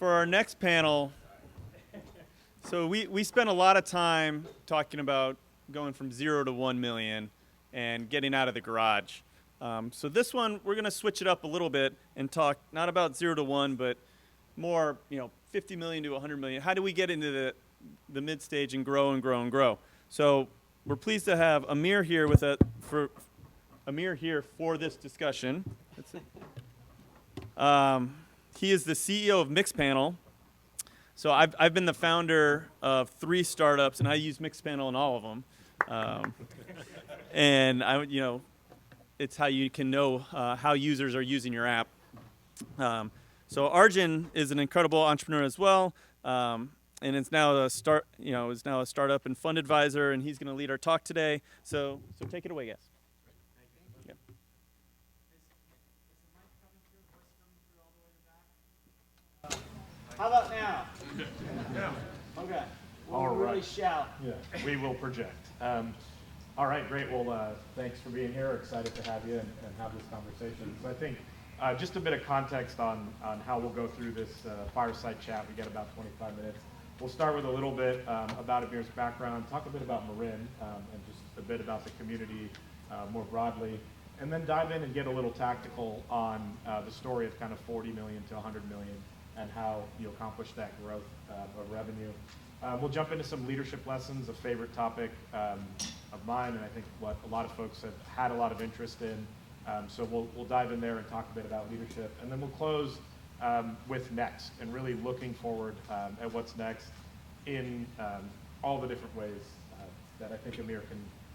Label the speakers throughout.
Speaker 1: for our next panel, so we spent a lot of time talking about going from 0 to 1 million and getting out of the garage. So this one, we're going to switch it up a little bit and talk not about 0 to 1, but more, 50 million to 100 million. How do we get into the mid stage and grow and grow and grow? So we're pleased to have Amir here for this discussion. That's it. He is the CEO of Mixpanel. So I've been the founder of 3 startups, and I use Mixpanel in all of them. And it's how you can know how users are using your app. So Arjun is an incredible entrepreneur as well, and is now a startup and fund advisor, and he's going to lead our talk today. So take it away, guys. Yeah.
Speaker 2: How about now?
Speaker 3: Yeah.
Speaker 2: Okay.
Speaker 3: All
Speaker 2: We'll really
Speaker 3: right.
Speaker 2: shout.
Speaker 3: Yeah, we will project. All right, great. Well, thanks for being here. Excited to have you and have this conversation. So I think just a bit of context on how we'll go through this fireside chat. We got about 25 minutes. We'll start with a little bit about Amir's background, talk a bit about Marin, and just a bit about the community more broadly, and then dive in and get a little tactical on the story of kind of 40 million to 100 million and how you accomplish that growth of revenue. We'll jump into some leadership lessons, a favorite topic of mine, and I think what a lot of folks have had a lot of interest in. So we'll dive in there and talk a bit about leadership, and then we'll close with next, and really looking forward at what's next in all the different ways that I think Amir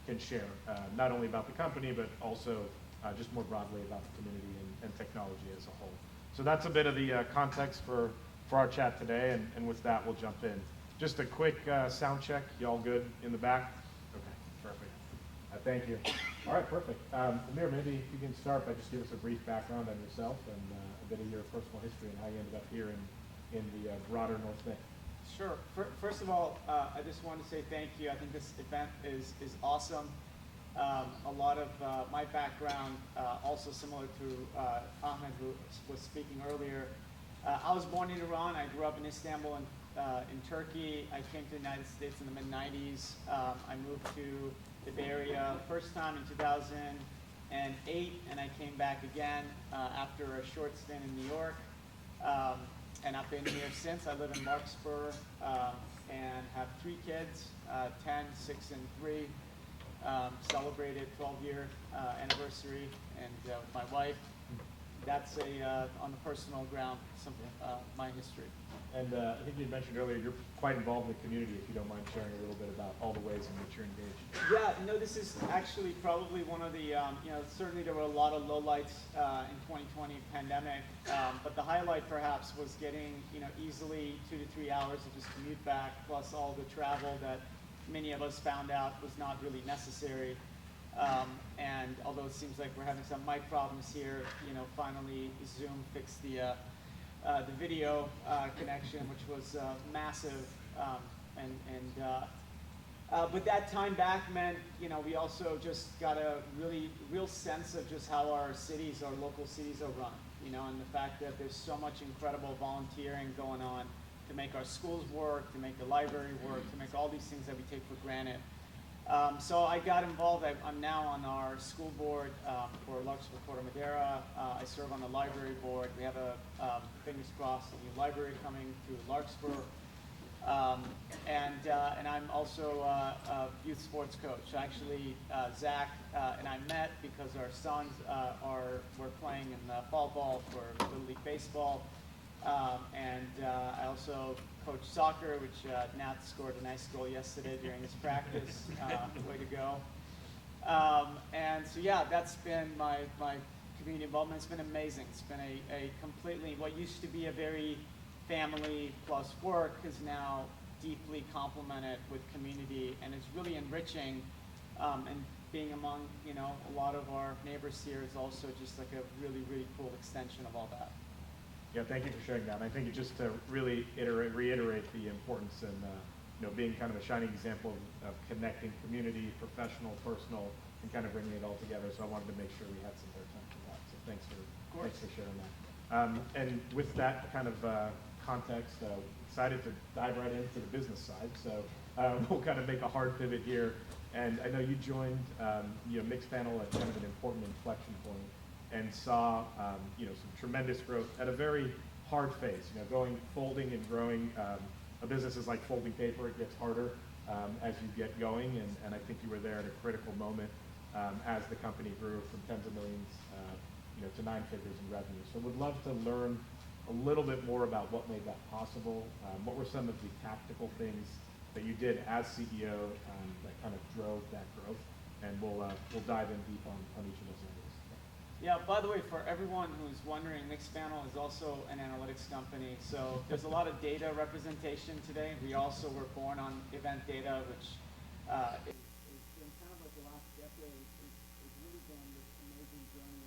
Speaker 3: can share, not only about the company, but also just more broadly about the community and technology as a whole. So that's a bit of the context for our chat today, and with that, we'll jump in. Just a quick sound check. Y'all good in the back? Okay, perfect. Thank you. All right, perfect. Amir, maybe you can start by just give us a brief background on yourself and a bit of your personal history and how you ended up here in the broader North Bay.
Speaker 2: Sure. First of all, I just want to say thank you. I think this event is awesome. A lot of my background, also similar to Ahmed, who was speaking earlier. I was born in Iran. I grew up in Istanbul in Turkey. I came to the United States in the mid-90s. I moved to the Bay Area first time in 2008, and I came back again after a short stint in New York. And I've been here since. I live in Larkspur and have 3 kids, 10, 6, and 3. Celebrated 12-year anniversary, and with my wife. That's on the personal ground, my history.
Speaker 3: And I think you mentioned earlier you're quite involved in the community. If you don't mind sharing a little bit about all the ways in which you're engaged.
Speaker 2: Yeah, this is actually probably one of the, certainly there were a lot of lowlights in 2020 pandemic, but the highlight perhaps was getting, easily 2 to 3 hours to just commute back, plus all the travel that many of us found out was not really necessary. And although it seems like we're having some mic problems here, finally Zoom fixed the video connection, which was massive. But that time back meant, we also just got a real sense of just how our local cities are run, and the fact that there's so much incredible volunteering going on to make our schools work, to make the library work, to make all these things that we take for granted. So I got involved. I'm now on our school board for Larkspur Corte Madera. I serve on the library board. We have fingers crossed, a new library coming to Larkspur. And I'm also a youth sports coach. Actually, Zach and I met because our sons were playing in the fall ball for Little League Baseball. And I also coach soccer, which Nat scored a nice goal yesterday during his practice. Way to go. And so, yeah, that's been my community involvement. It's been amazing. It's been a completely, what used to be a very family plus work is now deeply complemented with community, and it's really enriching. And being among, a lot of our neighbors here is also just like a really, really cool extension of all that.
Speaker 3: Yeah, thank you for sharing that. And I think just to really reiterate the importance and being kind of a shining example of connecting community, professional, personal, and kind of bringing it all together. So I wanted to make sure we had some airtime for that. So thanks for sharing that. And with that kind of context, excited to dive right into the business side. So we'll kind of make a hard pivot here. And I know you joined Mixpanel at kind of an important inflection point and saw some tremendous growth at a very hard phase. Folding and growing a business is like folding paper. It gets harder as you get going, and I think you were there at a critical moment as the company grew from tens of millions to nine figures in revenue. So would love to learn a little bit more about what made that possible. What were some of the tactical things that you did as CEO that kind of drove that growth? And we'll dive in deep on each of those areas.
Speaker 2: Yeah, by the way, for everyone who's wondering, Mixpanel is also an analytics company. So there's a lot of data representation today. We also were born on event data, which it's been kind of like the last decade. It's really been this amazing journey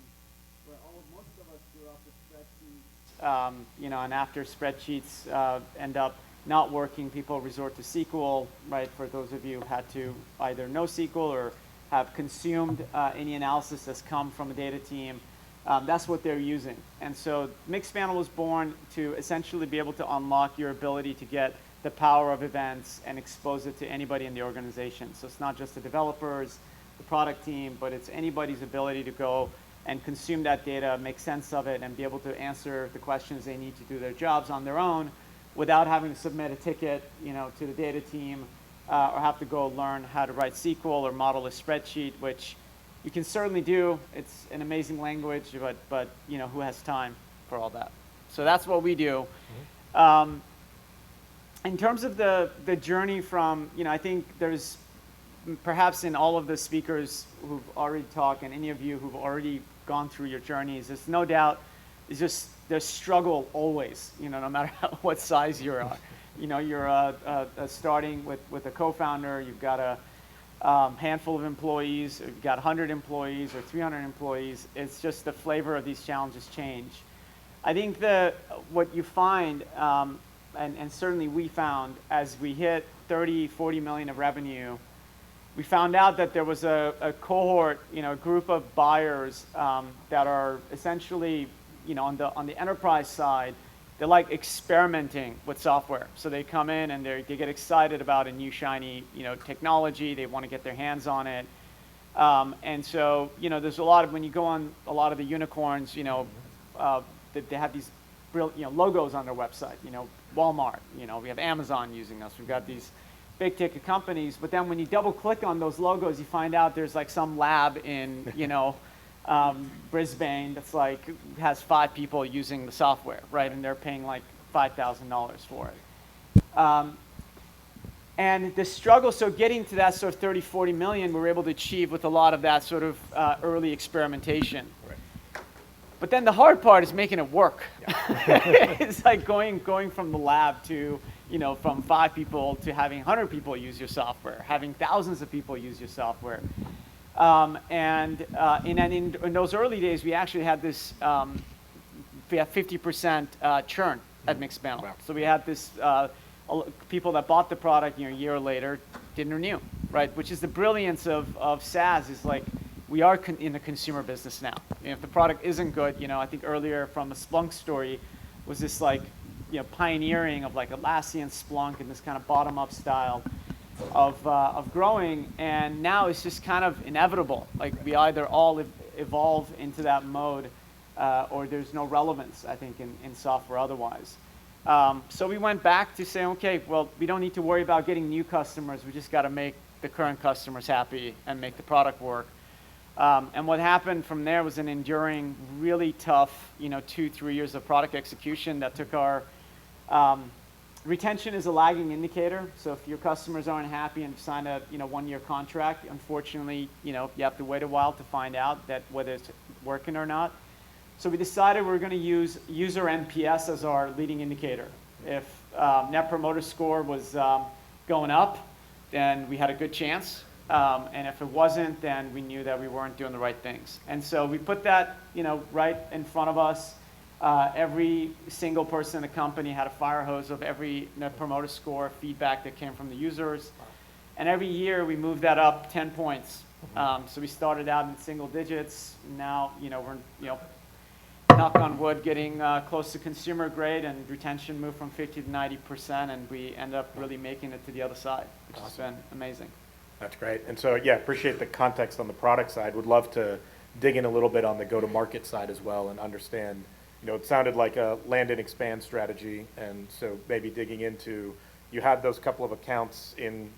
Speaker 2: where most of us grew up with spreadsheets. And after spreadsheets end up not working, people resort to SQL, right? For those of you who had to either know SQL or have consumed any analysis that's come from a data team, that's what they're using. And so Mixpanel was born to essentially be able to unlock your ability to get the power of events and expose it to anybody in the organization. So it's not just the developers, the product team, but it's anybody's ability to go and consume that data, make sense of it, and be able to answer the questions they need to do their jobs on their own without having to submit a ticket to the data team or have to go learn how to write SQL or model a spreadsheet, which you can certainly do. It's an amazing language, but who has time for all that? So that's what we do. Mm-hmm. In terms of the journey from, I think there's perhaps in all of the speakers who've already talked and any of you who've already gone through your journeys, there's no doubt, there's struggle always, no matter what size you are. You're starting with a co-founder, you've got a handful of employees, you've got 100 employees or 300 employees. It's just the flavor of these challenges change. I think what you find, and certainly we found as we hit 30, 40 million of revenue, we found out that there was a cohort, a group of buyers that are essentially, on the enterprise side, they're like experimenting with software. So they come in and they get excited about a new shiny, technology. They want to get their hands on it. And so, there's a lot of, when you go on a lot of the unicorns, they have these logos on their website, Walmart, we have Amazon using us. We've got these big ticket companies, but then when you double click on those logos, you find out there's like some lab in, Brisbane that's like has 5 people using the software, right? And they're paying like $5,000 for it. And the struggle, so getting to that sort of 30, 40 million, we were able to achieve with a lot of that sort of early experimentation. Right. But then the hard part is making it work. Yeah. It's like going from the lab to, from 5 people to having 100 people use your software, having thousands of people use your software. And in those early days, we actually had this, we had 50% churn at Mixpanel. Wow. So we had this, people that bought the product a year later didn't renew, right? Which is the brilliance of SaaS is like, we are in the consumer business now. If the product isn't good, I think earlier from a Splunk story was this like, pioneering of like Atlassian Splunk and this kind of bottom-up style of growing, and now it's just kind of inevitable. Like we either all evolve into that mode, or there's no relevance, I think, in software otherwise. So we went back to saying, okay, well, we don't need to worry about getting new customers. We just got to make the current customers happy and make the product work. And what happened from there was an enduring, really tough, 2-3 years of product execution that took our retention is a lagging indicator. So if your customers aren't happy and sign a 1-year contract, unfortunately, you have to wait a while to find out that whether it's working or not. So we decided we were going to use user NPS as our leading indicator. If Net Promoter Score was going up, then we had a good chance. And if it wasn't, then we knew that we weren't doing the right things. And so we put that, right in front of us. Every single person in the company had a fire hose of every Net Promoter Score feedback that came from the users. And every year we moved that up 10 points. So we started out in single digits. Now, we're, knock on wood, getting close to consumer grade, and retention moved from 50 to 90%, and we end up really making it to the other side, which has been amazing.
Speaker 3: That's great. And so, yeah, appreciate the context on the product side. Would love to dig in a little bit on the go-to-market side as well and understand, it sounded like a land and expand strategy. And so maybe digging into, you had those couple of accounts in,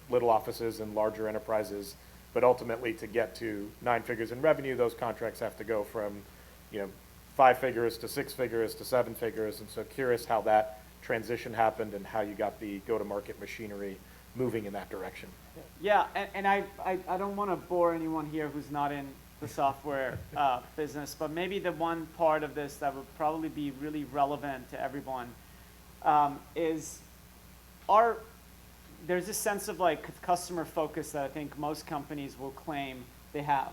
Speaker 3: little offices and larger enterprises, but ultimately to get to 9 figures in revenue, those contracts have to go from, 5 figures to 6 figures to 7 figures. And so curious how that transition happened and how you got the go-to-market machinery moving in that direction.
Speaker 2: Yeah, and I don't want to bore anyone here who's not in the software business, but maybe the one part of this that would probably be really relevant to everyone is there's this sense of like customer focus that I think most companies will claim they have.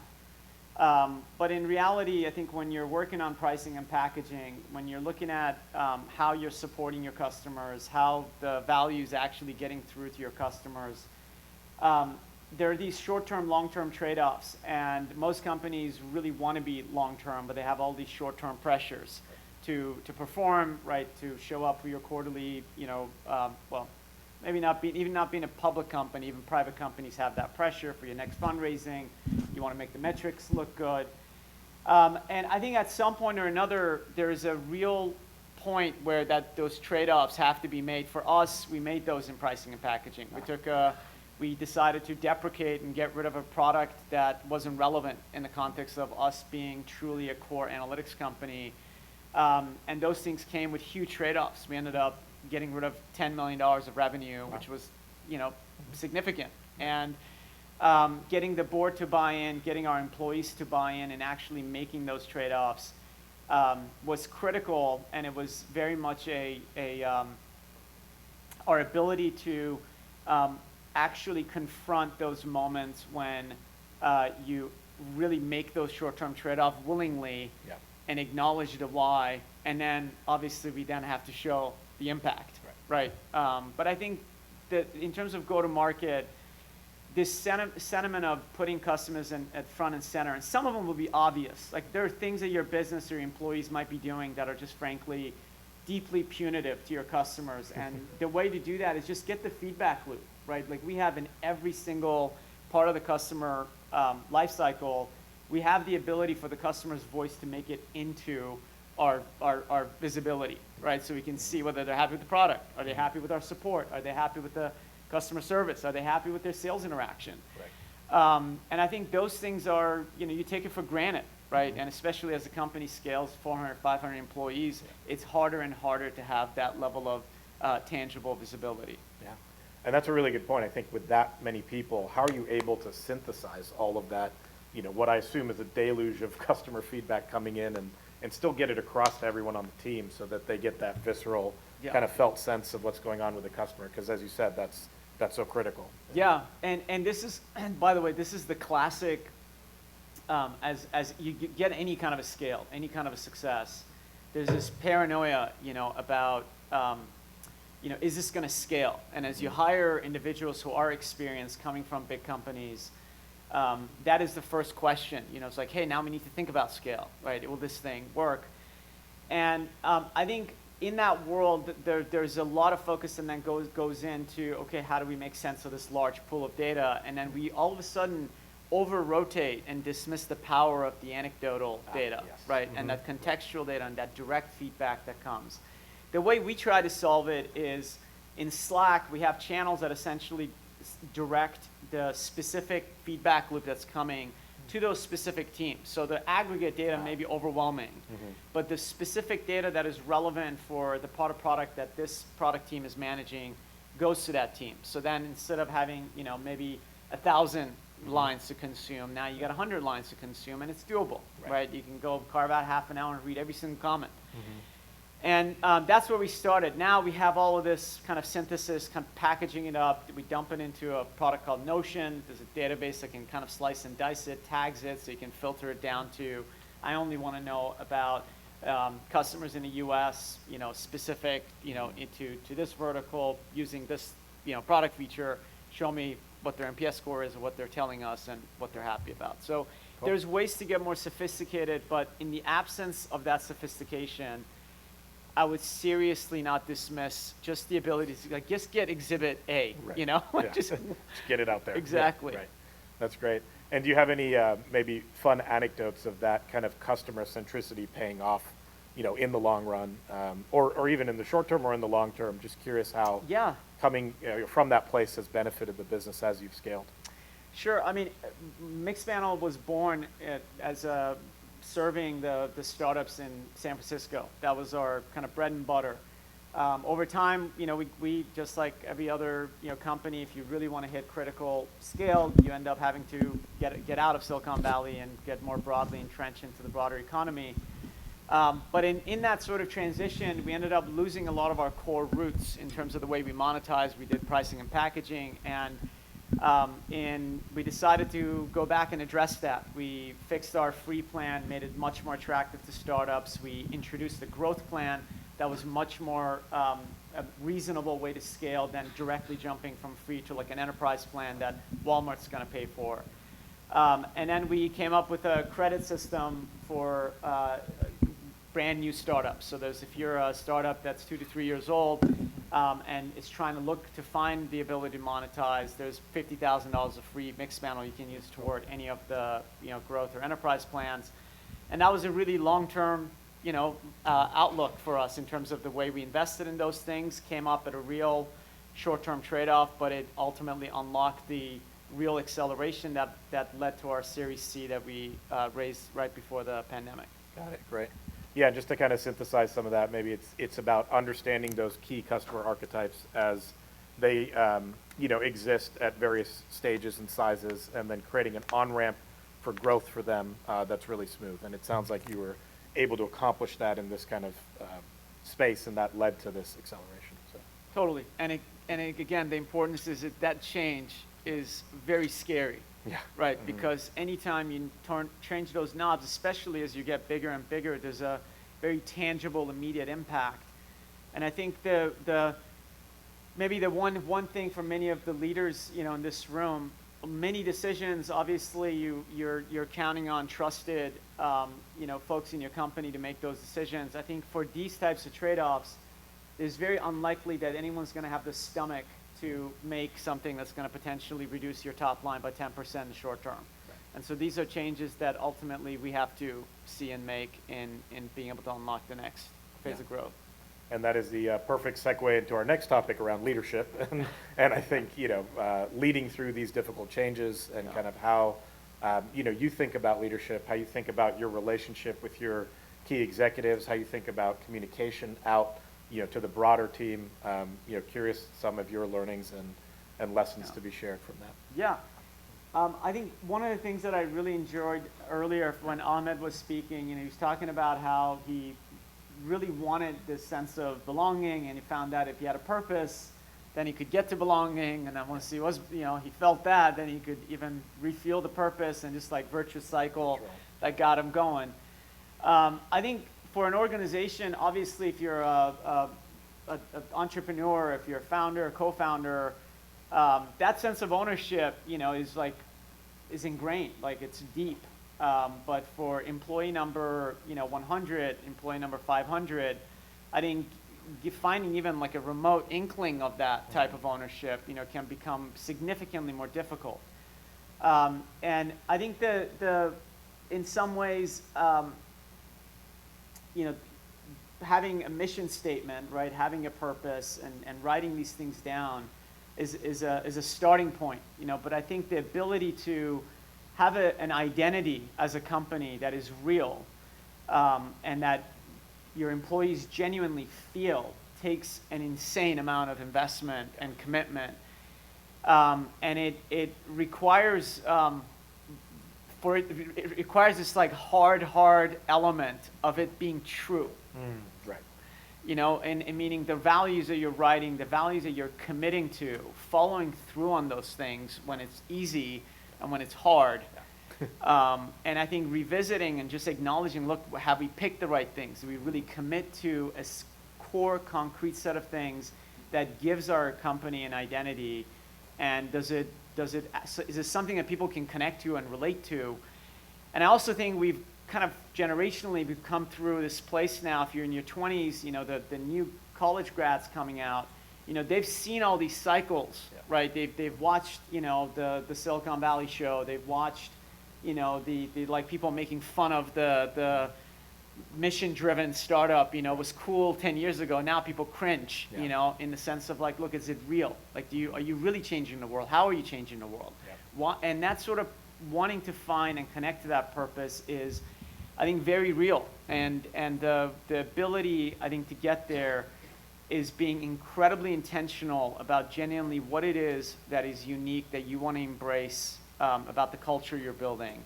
Speaker 2: But in reality, I think when you're working on pricing and packaging, when you're looking at how you're supporting your customers, how the value is actually getting through to your customers, there are these short-term, long-term trade-offs, and most companies really want to be long-term, but they have all these short-term pressures to perform, right, to show up for your quarterly, maybe even not being a public company, even private companies have that pressure for your next fundraising. You want to make the metrics look good. And I think at some point or another, there's a real point where those trade-offs have to be made. For us, we made those in pricing and packaging. We decided to deprecate and get rid of a product that wasn't relevant in the context of us being truly a core analytics company. And those things came with huge trade-offs. We ended up getting rid of $10 million of revenue, which was, significant. And getting the board to buy in, getting our employees to buy in, and actually making those trade-offs was critical. And it was very much our ability to actually confront those moments when you really make those short-term trade-offs willingly and acknowledge the why. And then obviously we then have to show the impact, right? But I think that in terms of go-to-market, this sentiment of putting customers at front and center, and some of them will be obvious. Like there are things that your business or your employees might be doing that are just frankly deeply punitive to your customers. And the way to do that is just get the feedback loop, right? Like we have in every single part of the customer life cycle, we have the ability for the customer's voice to make it into our visibility, right? So we can see whether they're happy with the product. Are they happy with our support? Are they happy with the customer service? Are they happy with their sales interaction? Right. And I think those things are, you take it for granted, right? And especially as the company scales 400, 500 employees, it's harder and harder to have that level of tangible visibility.
Speaker 3: Yeah. And that's a really good point. I think with that many people, how are you able to synthesize all of that, what I assume is a deluge of customer feedback coming in and still get it across to everyone on the team so that they get that visceral kind of felt sense of what's going on with the customer? Because as you said, that's so critical.
Speaker 2: Yeah, and this is, and by the way, this is the classic, as you get any kind of a scale, any kind of a success, there's this paranoia, about, is this going to scale? And as you hire individuals who are experienced coming from big companies, that is the first question. It's like, hey, now we need to think about scale, right? Will this thing work? And I think in that world, there's a lot of focus and then goes into, okay, how do we make sense of this large pool of data? And then we all of a sudden over-rotate and dismiss the power of the anecdotal data, right? And that contextual data and that direct feedback that comes. The way we try to solve it is in Slack, we have channels that essentially direct the specific feedback loop that's coming to those specific teams. So the aggregate data may be overwhelming, but the specific data that is relevant for the part of product that this product team is managing goes to that team. So then instead of having, maybe 1,000 lines to consume, now you got 100 lines to consume, and it's doable, right? You can go carve out half an hour and read every single comment. And that's where we started. Now we have all of this kind of synthesis, kind of packaging it up. We dump it into a product called Notion. There's a database that can kind of slice and dice it, tags it, so you can filter it down to, I only want to know about customers in the U.S., specific, into this vertical using this, product feature. Show me what their NPS score is and what they're telling us and what they're happy about. So there's ways to get more sophisticated, but in the absence of that sophistication, I would seriously not dismiss just the ability to like just get Exhibit A,
Speaker 3: Right.
Speaker 2: you know,
Speaker 3: Yeah.
Speaker 2: just
Speaker 3: Get it out there.
Speaker 2: Exactly.
Speaker 3: Yeah, right. That's great. And do you have any maybe fun anecdotes of that kind of customer centricity paying off, in the long run, or even in the short term or in the long term? Just curious how
Speaker 2: yeah.
Speaker 3: coming from that place has benefited the business as you've scaled.
Speaker 2: Sure. I mean, Mixpanel was born as serving the startups in San Francisco. That was our kind of bread and butter. Over time, we just like every other company, if you really want to hit critical scale, you end up having to get out of Silicon Valley and get more broadly entrenched into the broader economy. But in that sort of transition, we ended up losing a lot of our core roots in terms of the way we monetize. We did pricing and packaging, and we decided to go back and address that. We fixed our free plan, made it much more attractive to startups. We introduced a growth plan that was much more a reasonable way to scale than directly jumping from free to like an enterprise plan that Walmart's going to pay for. And then we came up with a credit system for brand new startups. So if you're a startup that's 2 to 3 years old and is trying to look to find the ability to monetize, there's $50,000 of free Mixpanel you can use toward any of the growth or enterprise plans. And that was a really long-term outlook for us in terms of the way we invested in those things. Came up at a real short-term trade-off, but it ultimately unlocked the real acceleration that led to our Series C that we raised right before the pandemic.
Speaker 3: Got it. Great. Yeah, just to kind of synthesize some of that, maybe it's about understanding those key customer archetypes as they exist at various stages and sizes, and then creating an on-ramp for growth for them that's really smooth. And it sounds like you were able to accomplish that in this kind of space, and that led to this acceleration. So.
Speaker 2: Totally. And again, the importance is that change is very scary.
Speaker 3: Yeah.
Speaker 2: Right,
Speaker 3: Mm-hmm.
Speaker 2: because anytime you change those knobs, especially as you get bigger and bigger, there's a very tangible, immediate impact. And I think maybe the one thing for many of the leaders, in this room, many decisions, obviously you're counting on trusted, folks in your company to make those decisions. I think for these types of trade-offs, it's very unlikely that anyone's going to have the stomach to make something that's going to potentially reduce your top line by 10% in the short term. Right. And so these are changes that ultimately we have to see and make in being able to unlock the next phase of growth.
Speaker 3: And that is the perfect segue into our next topic around leadership. And I think, leading through these difficult changes and kind of how, you think about leadership, how you think about your relationship with your key executives, how you think about communication out to the broader team, curious some of your learnings and lessons to be shared from that.
Speaker 2: Yeah. I think one of the things that I really enjoyed earlier when Ahmed was speaking, he was talking about how he really wanted this sense of belonging, and he found that if he had a purpose, then he could get to belonging, and then once he was, he felt that, then he could even refuel the purpose and just like virtuous cycle that got him going. I think for an organization, obviously, if you're an entrepreneur, if you're a founder, a co-founder, that sense of ownership, is ingrained, like it's deep. But for employee number, 100, employee number 500, I think finding even like a remote inkling of that type of ownership, can become significantly more difficult. And I think in some ways, having a mission statement, right, having a purpose and writing these things down is a starting point, but I think the ability to have an identity as a company that is real and that your employees genuinely feel takes an insane amount of investment and commitment. And it requires it requires this like hard element of it being true.
Speaker 3: Right.
Speaker 2: And meaning the values that you're writing, the values that you're committing to, following through on those things when it's easy and when it's hard. And I think revisiting and just acknowledging, look, have we picked the right things? Do we really commit to a core, concrete set of things that gives our company an identity? And is it something that people can connect to and relate to? And I also think we've kind of generationally, we've come through this place now. If you're in your 20s, you know, the new college grads coming out, you know, they've seen all these cycles, right? They've watched, you know, the Silicon Valley show. They've watched, you know, the like people making fun of the mission-driven startup, you know, was cool 10 years ago. Now people cringe, you know, in the sense of like, look, is it real? Like, are you really changing the world? How are you changing the world? And that sort of wanting to find and connect to that purpose is, I think, very real. And the ability, I think, to get there is being incredibly intentional about genuinely what it is that is unique that you want to embrace about the culture you're building.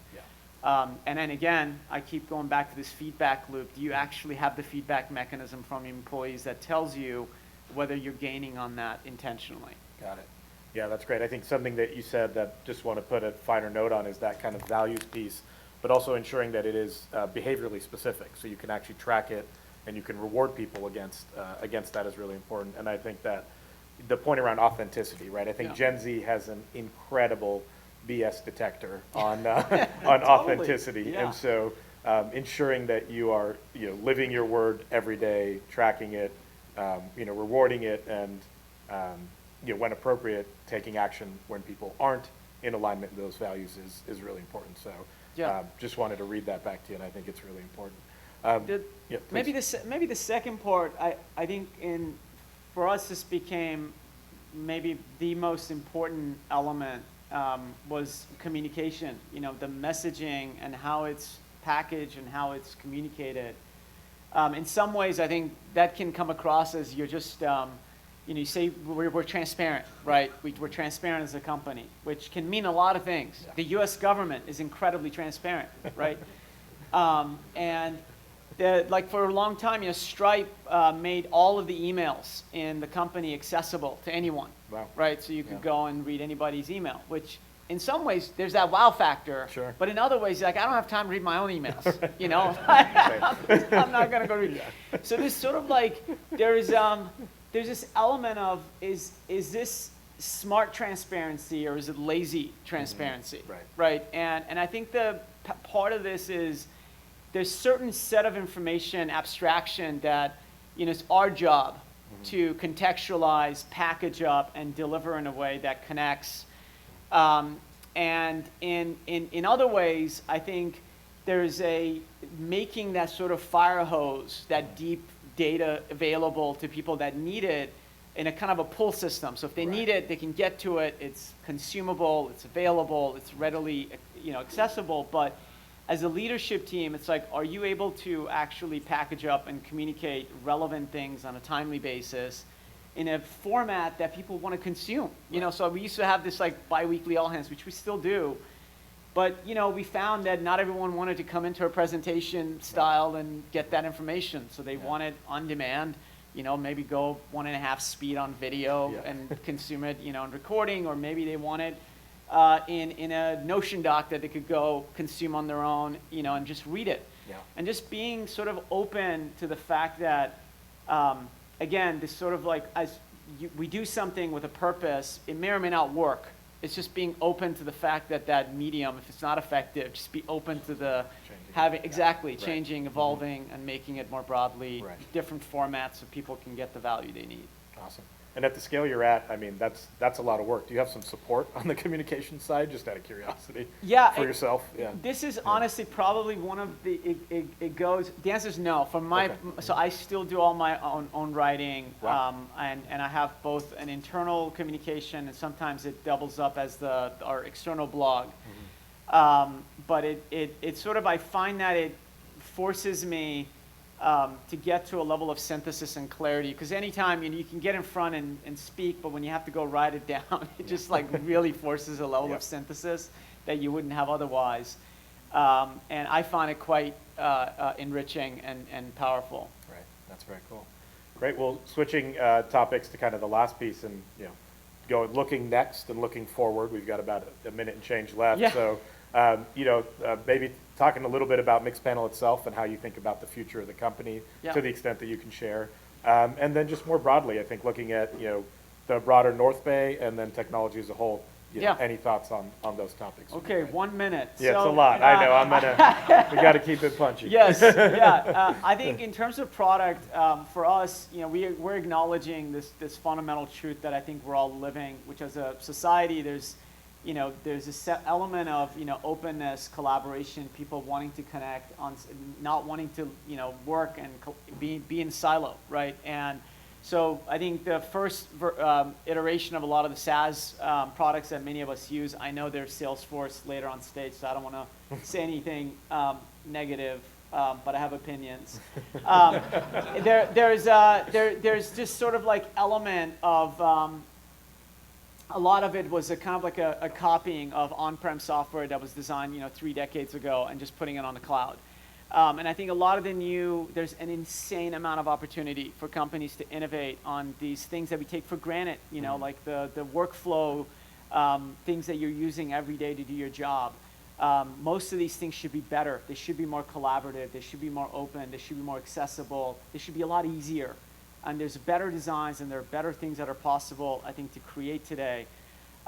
Speaker 2: And then again, I keep going back to this feedback loop. Do you actually have the feedback mechanism from your employees that tells you whether you're gaining on that intentionally?
Speaker 3: Got it. Yeah, that's great. I think something that you said that just want to put a finer note on is that kind of values piece, but also ensuring that it is behaviorally specific, so you can actually track it and you can reward people against that is really important. And I think that the point around authenticity, right? I think Gen Z has an incredible BS detector on on authenticity, and so ensuring that you are, you know, living your word every day, tracking it, you know, rewarding it, and you know, when appropriate, taking action when people aren't in alignment with those values is really important. So just wanted to read that back to you, and I think it's really important.
Speaker 2: Maybe the second part, I think for us this became maybe the most important element was communication. You know, the messaging and how it's packaged and how it's communicated. In some ways, I think that can come across as you're just, you know, you say we're transparent, right? We're transparent as a company, which can mean a lot of things. The U.S. government is incredibly transparent, right? And like for a long time, you know, Stripe made all of the emails in the company accessible to anyone, right? So you could go and read anybody's email, which in some ways there's that wow factor.
Speaker 3: Sure.
Speaker 2: But in other ways, like, I don't have time to read my own emails, you know? I'm not going to go read it. So there's sort of like, there's this element of, is this smart transparency or is it lazy transparency, right? And I think the part of this is, there's certain set of information abstraction that, you know, it's our job to contextualize, package up, and deliver in a way that connects. And in other ways, I think there's making that sort of fire hose, that deep data available to people that need it in a kind of a pull system. So if they need it, they can get to it. It's consumable, it's available, it's readily, you know, accessible. But as a leadership team, it's like, are you able to actually package up and communicate relevant things on a timely basis in a format that people want to consume? You know, so we used to have this like bi-weekly all hands, which we still do. But, you know, we found that not everyone wanted to come into a presentation style and get that information. So they wanted on demand, you know, maybe go 1.5 speed on video and consume it, you know, in recording, or maybe they wanted in a Notion doc that they could go consume on their own, you know, and just read it. And just being sort of open to the fact that, again, this sort of like, we do something with a purpose, it may or may not work. It's just being open to the fact that that medium, if it's not effective, just be open to the changing, evolving, and making it more broadly, different formats so people can get the value they need.
Speaker 3: Awesome. And at the scale you're at, I mean, that's a lot of work. Do you have some support on the communication side, just out of curiosity? For yourself?
Speaker 2: This is honestly probably one of the, it goes, the answer is no. From my, so I still do all my own writing, and I have both an internal communication, and sometimes it doubles up as our external blog. But it sort of, I find that it forces me to get to a level of synthesis and clarity, because anytime you can get in front and speak, but when you have to go write it down, it just like really forces a level of synthesis that you wouldn't have otherwise. And I find it quite enriching and powerful.
Speaker 3: Right, that's very cool. Great. Well, switching topics to kind of the last piece, and looking next and looking forward. We've got about a minute and change left. So maybe talking a little bit about Mixpanel itself and how you think about the future of the company to the extent that you can share. And then just more broadly, I think looking at, the broader North Bay and then technology as a whole,
Speaker 4: know,
Speaker 5: Yeah.
Speaker 4: any thoughts on those topics? would be
Speaker 5: Okay,
Speaker 4: great.
Speaker 5: 1 minute.
Speaker 4: Yeah, it's a
Speaker 5: So,
Speaker 4: lot. I know. We got to keep it punchy.
Speaker 5: Yes, yeah. I think in terms of product, for us, you know, we're acknowledging this fundamental truth that I think we're all living, which as a society, there's this element of, openness, collaboration, people wanting to connect, not wanting to, work and be in silo, right? And so I think the first iteration of a lot of the SaaS products that many of us use, I know there's Salesforce later on stage, so I don't want to say anything negative, but I have opinions. There's just sort of like element of, a lot of it was a kind of like a copying of on-prem software that was designed, 3 decades ago and just putting it on the cloud. And I think a lot of there's an insane amount of opportunity for companies to innovate on these things that we take for granted, like the workflow, things that you're using every day to do your job. Most of these things should be better. They should be more collaborative. They should be more open. They should be more accessible. They should be a lot easier. And there's better designs and there are better things that are possible, I think, to create today.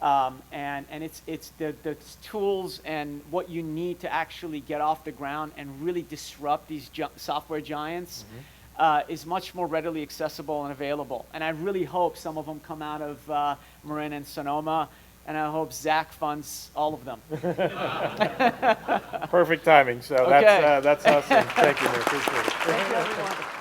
Speaker 5: And it's the tools and what you need to actually get off the ground and really disrupt these software giants is much more readily accessible and available. And I really hope some of them come out of Marin and Sonoma, and I hope Zach funds all of them.
Speaker 4: Perfect timing. So
Speaker 5: Okay.
Speaker 4: that's awesome. Thank you, man. Appreciate it.
Speaker 5: Thank you, everyone.